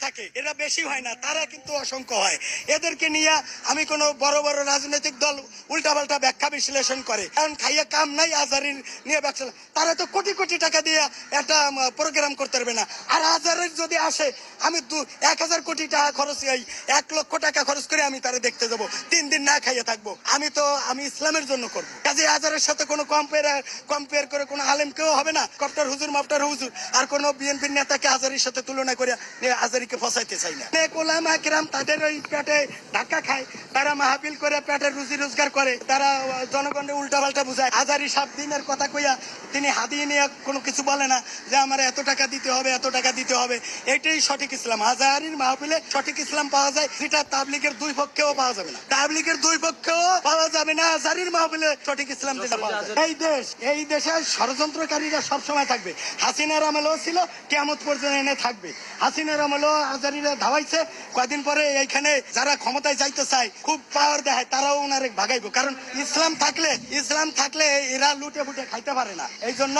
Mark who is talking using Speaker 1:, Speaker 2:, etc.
Speaker 1: থাকে, এরা বেশি হয় না, তারা কিন্তু অসংখ্য হয়। এদেরকে নিয়ে আমি কোনো বড় বড় রাজনৈতিক দল উল্টাপাল্টা ব্যাখ্যা বিশ্লেষণ করে, কারণ খাইয়ে কাম নাই আজারি নিয়ে ব্যবসা। তারা তো কোটি কোটি টাকা দিয়ে একটা প্রোগ্রাম করতে পারবে না। আর আজারের যদি আসে, আমি 1000 কোটি টাকা খরচ, 1 লক্ষ টাকা খরচ করে আমি তারা দেখতে যাবো, 3 দিন না খাইয়ে থাকবো। আমি ইসলামের জন্য করবো। কাজে আজারের সাথে কোনো কম্পেয়ার করে কোনো আলেম কেউ হবে না। কপ্টার হুজুর মাপটার হুজুর আর কোন বিএনপির নেতাকে আজারির সাথে তুলনা করে আজারিকে ফসাইতে চাই না। ওলামা কিরাম তাদের ওই পেটে ধাক্কা খায়, তারা মাহফিল করে পেটের রুজি রোজগার করে, তারা জনগণের উল্টা পাল্টা বুঝায়। আজারি 7 দিনের কথা কইয়া তিনি হাদিয়ে নিয়ে কোনো কিছু বলে না যে আমার এত টাকা দিতে হবে, এত টাকা দিতে হবে। এটাই সঠিক ইসলাম। আজারির মাহফিলে সঠিক ইসলাম পাওয়া যায়, যেটা তাবলিগের 2 পক্ষেও পাওয়া যাবে না। তাবলিগের 2 পক্ষেও পাওয়া যাবে না আজারির মাহফিলে সঠিক ইসলাম যেটা পাওয়া যায়। এই দেশে ষড়যন্ত্রকারীরা সবসময় থাকবে। হাসিনার আমলেও ছিল, কিয়ামত পর্যন্ত এনে থাকবে। হাসিনার আমলেও আজারিরা ধাওয়াইছে, কয়দিন পরে এইখানে যারা ক্ষমতায় যাইতে চায়, খুব পাওয়ার দেখায়, তারাও ওনারে ভাগাইবো। কারণ ইসলাম থাকলে এরা লুটে ফুটে খাইতে পারে না। এই জন্য